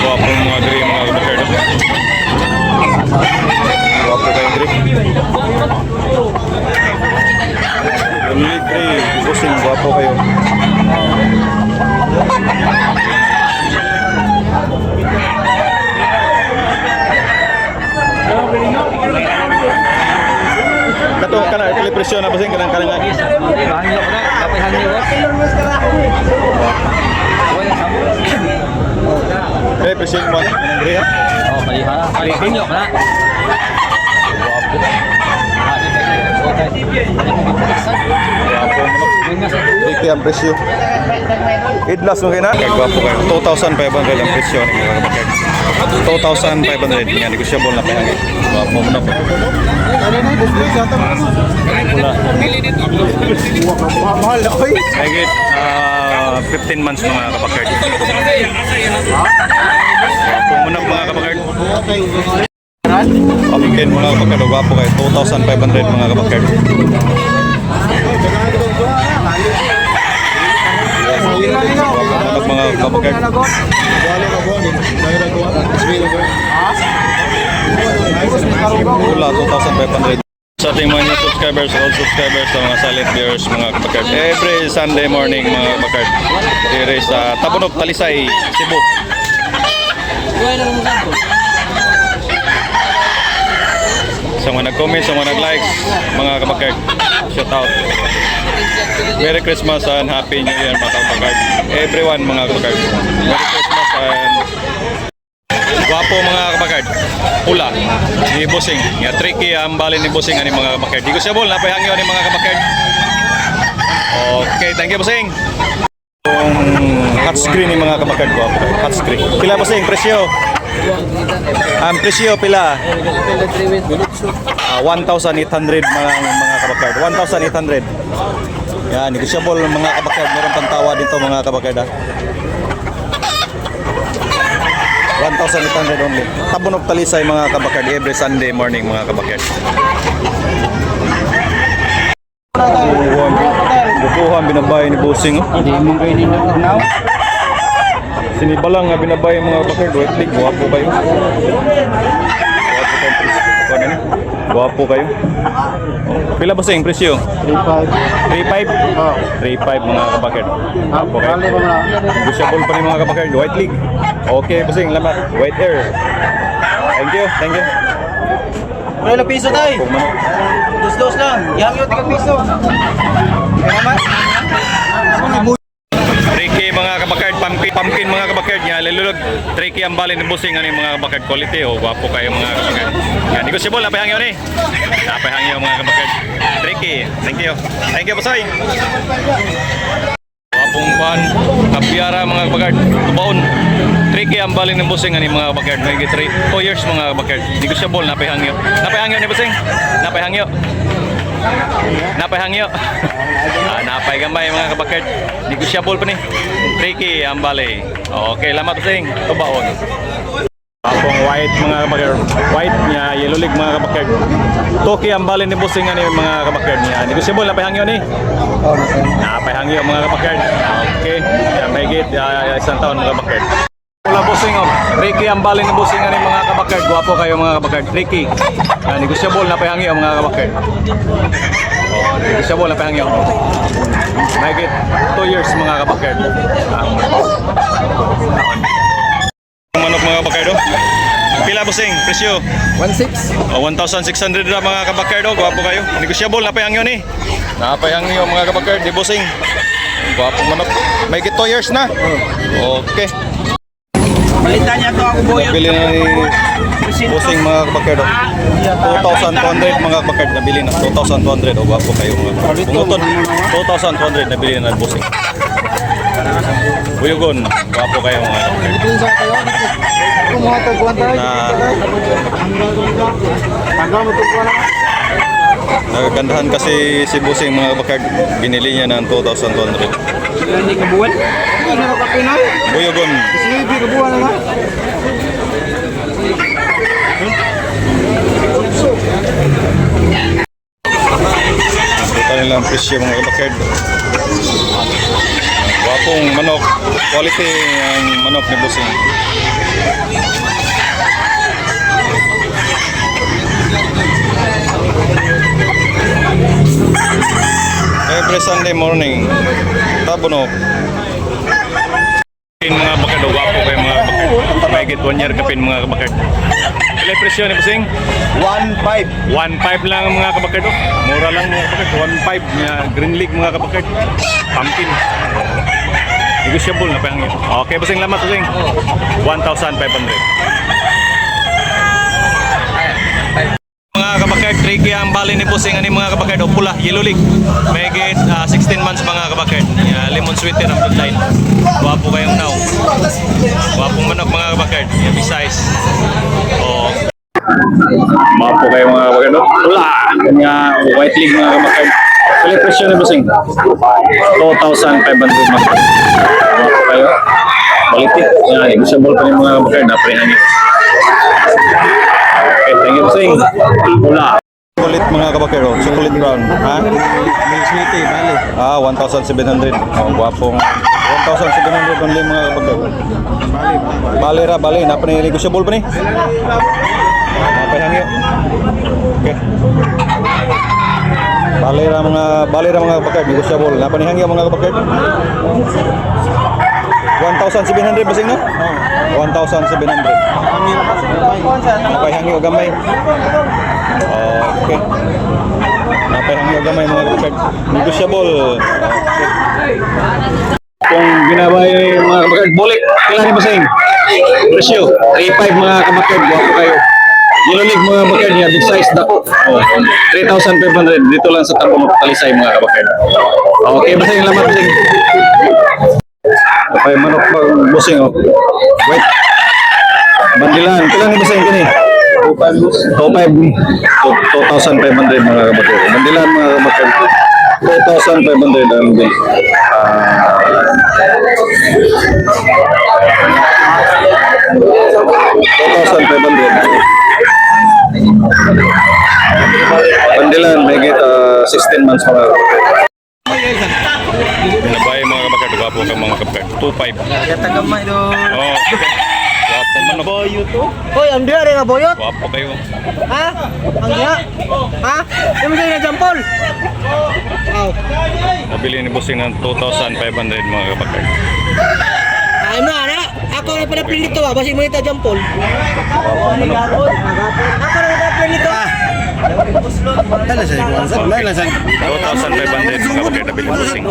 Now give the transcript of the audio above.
Wapong mga gray mga kabakard. Wapo kayo gray. Only gray. Busing, wapo kayo. Kato kana kali presyo na busing kanang kanang Hangyo ko na, kapay hangyo ko. presyo mo kanang gray ha. Oh, paliha. Hangyo ko na. Wapo. Ito ang presyo. Idlas mo kayo na? Gwapo kayo. 2,500 ang presyo ni mga kabakard. 2,500. Yan, negosyable na kaya. Gwapo mo na po. Mahal na oy. Higit 15 months mga kabakard. Gwapo mo na mga kabakard. Pamkin mga kabakard. Gwapo kayo. 2,500 mga kabakard. Mga kabakard. Wala, 2,500. Sa ating mga new subscribers, old subscribers, sa mga silent viewers, mga kabakard. Every Sunday morning, mga kabakard. Dire sa Tabunok, Talisay, Cebu. Sa mga nag-comment, sa mga nag-likes, mga kabakard. Shout out. Merry Christmas and Happy New Year mga kabakard. Everyone mga kabakard. Merry Christmas and gwapo mga kabakard. Pula ni Busing. Nga tricky ang bali ni Busing ani mga kabakard. Di ko siya bol napay hangyo ni mga kabakard. Okay, thank you Busing. Hot screen ni mga kabakard gwapo. Hot screen. Pila Busing presyo? Ang presyo pila? 1,800 mga kabakard. 1,800. Yan, negosyable mga kabakard. Meron pang tawa dito mga kabakard ha. 1,800 only. Tabunok Talisay mga kabakard. Every Sunday morning mga kabakard. Bukuhan binabayan ni Busing. Hindi mo kayo nito now. Sinibalang nga binabayan mga kabakard. White leg, guwapo kayo. Guwapo kayo. Oh. Pila Busing presyo? 3,500. 3,500 mga kabakard. Guwapo kayo. Negosyable pa ni mga kabakard. White leg. Okay Busing, lamat. White air. Thank you, thank you. Wala piso tayo. Dos lang. Yang yung 3 piso. Tricky mga kabakard, pumpkin mga kabakard niya, lululog. Tricky ang bali ni Busing ani mga kabakard quality. Oh, guwapo kayo mga kabakard. Yan, negosyable napay hangyo ni. Napay hangyo mga kabakard. Tricky. Thank you. Thank you Busay. Guwapong pan, kapiara mga kabakard. Tubaon. Tricky ang bali ni Busing ani mga kabakard. May 2 years mga kabakard. Negosyable napay hangyo. Napay hangyo ni Busing. Napay hangyo. Napay hangyo. Napay gambay mga kabakard. Negosyable pa ni. Tricky ang bali. Okay, lamat Busing. Tubaon. Apong white mga kabakard. White niya, yellow leg mga kabakard. Toki ang bali ni Busing ani mga kabakard niya. Negosyable napay hangyo ni. Napay hangyo mga kabakard. Okay. Yan may git isang taon mga kabakard. Wala Busing oh. Tricky ang bali ni Busing ani mga kabakard. Guwapo kayo mga kabakard. Tricky. Negosyable napay hangyo mga kabakard. Negosyable napay hangyo. May git 2 years mga kabakard. Manok mga kabakard oh. Pila Busing presyo? 1,600. 1,600 na mga kabakard oh. Guwapo kayo. Negosyable napay hangyo ni. Napay hangyo mga kabakard di Busing. Guwapo manok. May git 2 years na. Okay. Balitan niya to ako boyo. Nabili na ni Busing mga kabakard. 2,200 mga kabakard nabili na. 2,200 o gwapo kayo mga kabakard. Bungutod 2,200 nabili na ni Busing. Buyugon, gwapo kayo mga kabakard. Nagagandahan kasi si Busing mga kabakard. Binili niya ng 2,200. Hindi ka buwan. Hindi na makapinay. Buyugon. Hindi ka buwan na. Ito nilang presyo mga kabakard. Wapong manok. Quality ang manok ni Busing. morning. Tabunok. Mga bakad, wapo kayo mga bakad. Mahigit 1 year kapin mga bakad. Ilang presyo ni Busing? 1.5. 1.5 lang ang mga kabakad. Oh. Mura lang mga kabakad. 1.5 na Green League mga kabakad. Pumpkin. Negotiable na pahangin. Okay, Busing, lamat Busing. 1,500. Mga kabakad, tricky ang bali ni Busing ani mga kabakad. O pula, yellow league. May get 16 months mga kabakad. Lemon sweeter ang bloodline. Wapo kayong now. Wapong manok mga kabakad. Big size. O mapo kayo mga kabakad. Pula! Kanya white league mga kabakad. Kali presyo ni Busing. 2,500 mga kabakad. Mapo kayo. Quality. Negotiable pa rin mga kabakad. Naprehangin. Okay, thank you Busing. Pula. Kulit mga kabakero, chocolate brown. Ha? Sweetie, bali. 1,700. Guwapong 1,700 only mga kabakero. Bali ra, bali. Napa ni negotiable pa ni? Napay hangyo. Okay. Bali ra mga kabakero, negotiable. Napa ni hangyo mga kabakero? 1,700 basing no? 1,700. Napay hangyo gamay. Okay. Napay hangyo gamay mga kabakero. Negotiable. Okay. Kung ginabay mga kabakad, bulik, kailan ni Basing? Presyo, 3.5 mga kabakad, guwapo kayo. Yellow league mga kabakad niya, big size dako. 3,500 dito lang sa Tabunok, Talisay mga kabakad. Okay, Basing, lamat Basing. Kapay manok pag Busing, oh. Wait. Bandilan, kailan ni Basing kini? 2,500 mga kabakad. Bandilan mga kabakad. 2,500 ang bill. 2,500. Bandilan, may get 16 months mga kapatid. Binabay mga kapatid, wapo ka mga kapatid. 2,500. Tagamay do. Oh, wapo man ako. Hoy, ang diya rin nga boyot. Wapo kayo. Ha? Ang diya? Ha? Yung mga na jampol. Aw. Nabili ni Busing ng 2,500 mga kapatid. Ay mo ana, ako na pala plan dito basi mo ita jampol. Ako na pala dito. Dala sa ikuan sa dala sa 2,500 mga kapatid nabili ni Busing.